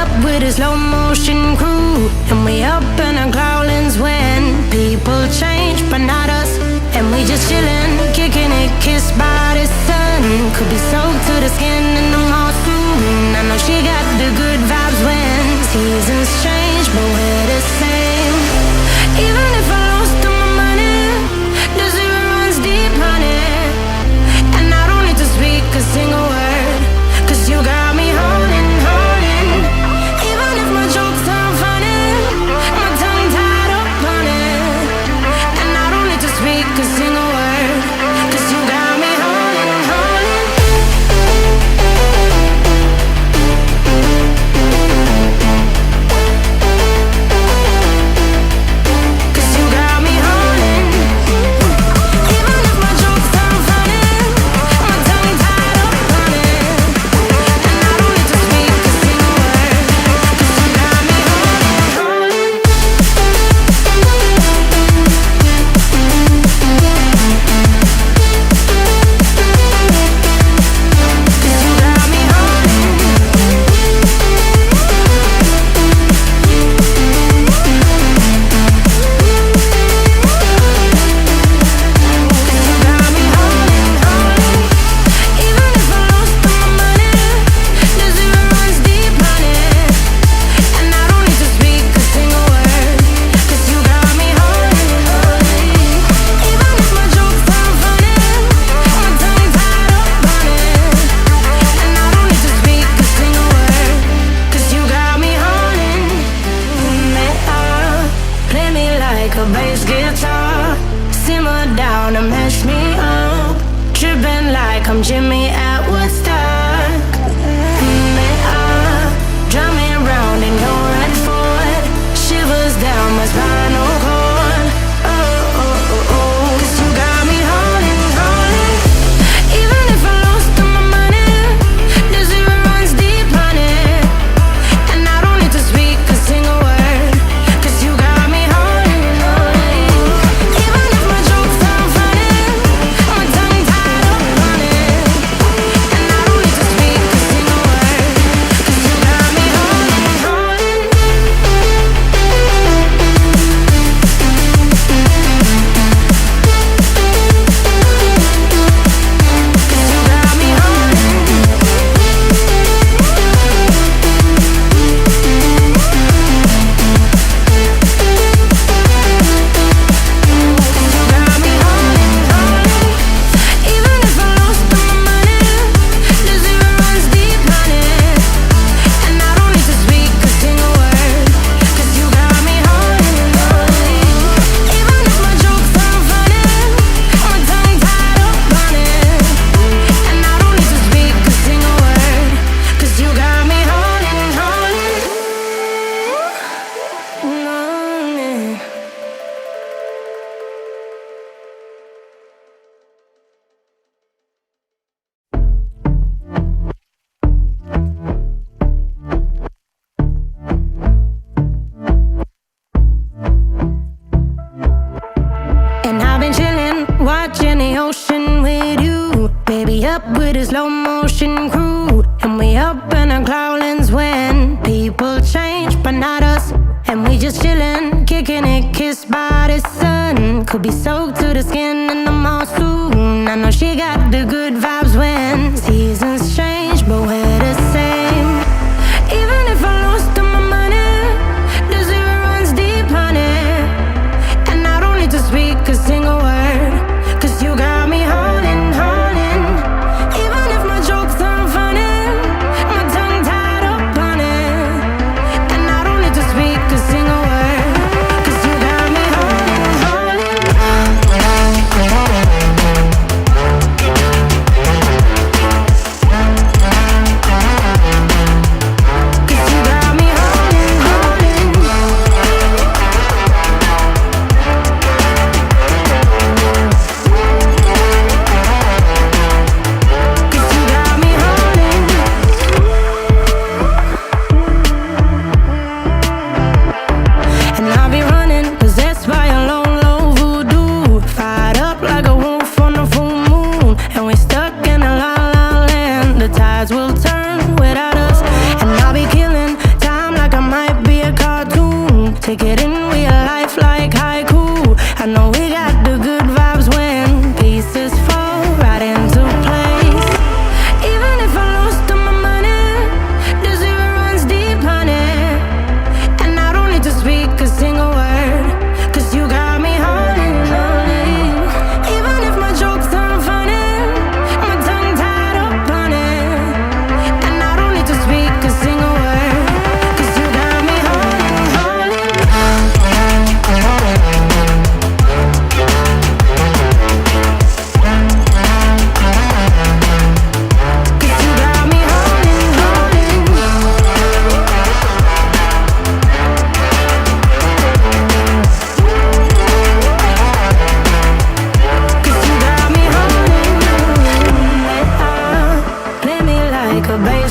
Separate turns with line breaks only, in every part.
up with a slow motion crew, and we up in our growlings when people change, but not us. And we just chillin', kicking it, kissed by the sun. Could be soaked to the skin in the mall soon. I know she got the good vibes when seasons change, but we're the same. Even if I lost all my money, the zero runs deep, honey. And I don't need to speak a single word, 'cause you got me holding, holding. Even if my jokes aren't funny, my tongue tied up on it. And I don't need to speak a single word, 'cause you got me holding, holding. 'Cause you got me holding. Even if my jokes aren't funny, my tongue tied up on it. And I don't need to speak a single word, 'cause you got me holding, holding. 'Cause you got me holding. 'Cause you got me holding, holding. Even if I lost all my money, the zero runs deep, honey. And I don't need to speak a single word, 'cause you got me holding, holding. Even if my jokes aren't funny, my tongue tied up on it. And I don't need to speak a single word, 'cause you got me holding. Me up, play me like a bass guitar, simmer down and mash me up, tripping like I'm Jimmy at Woodstock. Me up, drum me round in your red Ford, shivers down my spinal cord. Oh, oh, oh, oh. 'Cause you got me holding, holding. Even if I lost all my money, the zero runs deep, honey. And I don't need to speak a single word, 'cause you got me holding, holding. Even if my jokes aren't funny, my tongue tied up on it. And I don't need to speak a single word, 'cause you got me holding, holding. 'Cause you got me holding. 'Cause you got me holding, holding. Even if I lost all my money, the zero runs deep, honey. And I don't need to speak a single word, 'cause you got me holding, holding. Even if my jokes aren't funny, my tongue tied up on it. And I don't need to speak a single word, 'cause you got me holding, holding. Holding. And I've been chillin', watching the ocean with you, baby, up with a slow motion crew. And we up in our growlings when people change, but not us. And we just chillin', kicking it, kissed by the sun. Could be soaked to the skin in the mall soon. I know she got the good vibes when seasons change, but we're the same. Even if I lost all my money, the zero runs deep, honey. And I don't need to speak a single word, 'cause you got me holding, holding. Even if my jokes aren't funny, my tongue tied up on it. And I don't need to speak a single word, 'cause you got me holding, holding.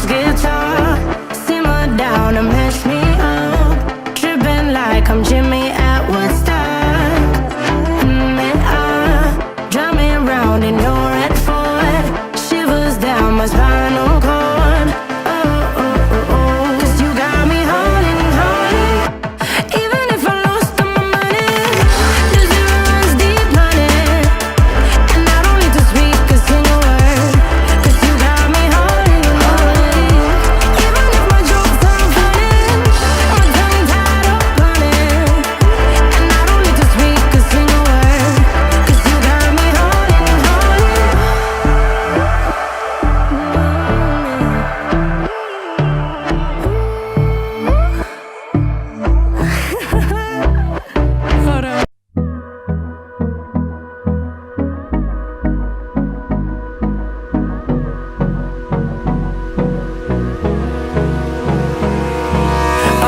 bass guitar, simmer down and mess me up, tripping like I'm Jimmy at Woodstock. And I drive me around in your red Ford, shivers down my spinal cord. Oh, oh, oh, oh. 'Cause you got me hauling, hauling. Even if I lost all my money, the zero runs deep, honey. And I don't need to speak a single word, 'cause you got me hauling, hauling. Even if my jokes sound funny, my tongue tied up on it. And I don't need to speak a single word, 'cause you got me hauling, hauling.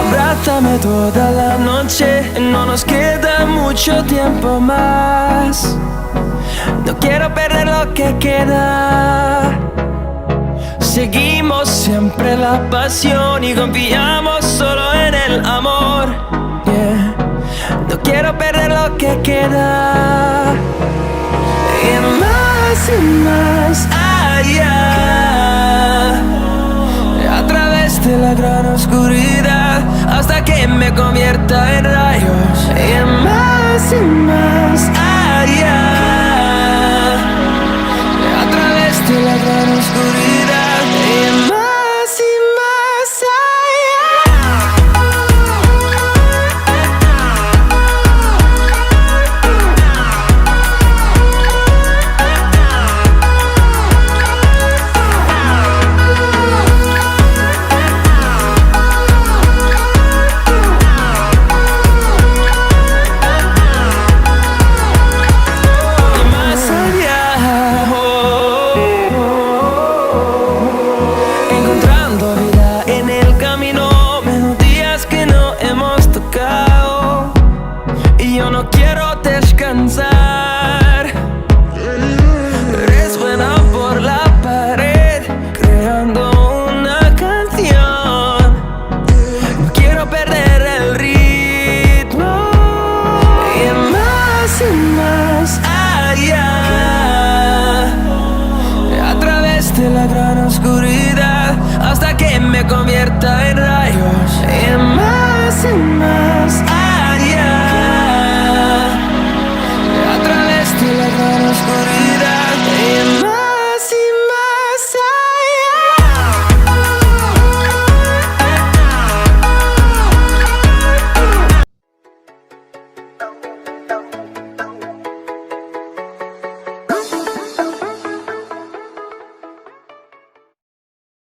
Abrázame toda la noche, no nos queda mucho tiempo más. No quiero perder lo que queda. Seguimos siempre la pasión y confiamos solo en el amor. Yeah. No quiero perder lo que queda. Y más allá, a través de la gran oscuridad, hasta que me convierta en rayos. Y más allá, a través de la gran oscuridad. Y más encontrando vida en el camino, melodías que no hemos tocado, y yo no quiero descansar. Resuena por la pared, creando una canción. No quiero perder el ritmo. Y más allá, a través de la gran oscuridad, hasta que me convierta en rayos. Y más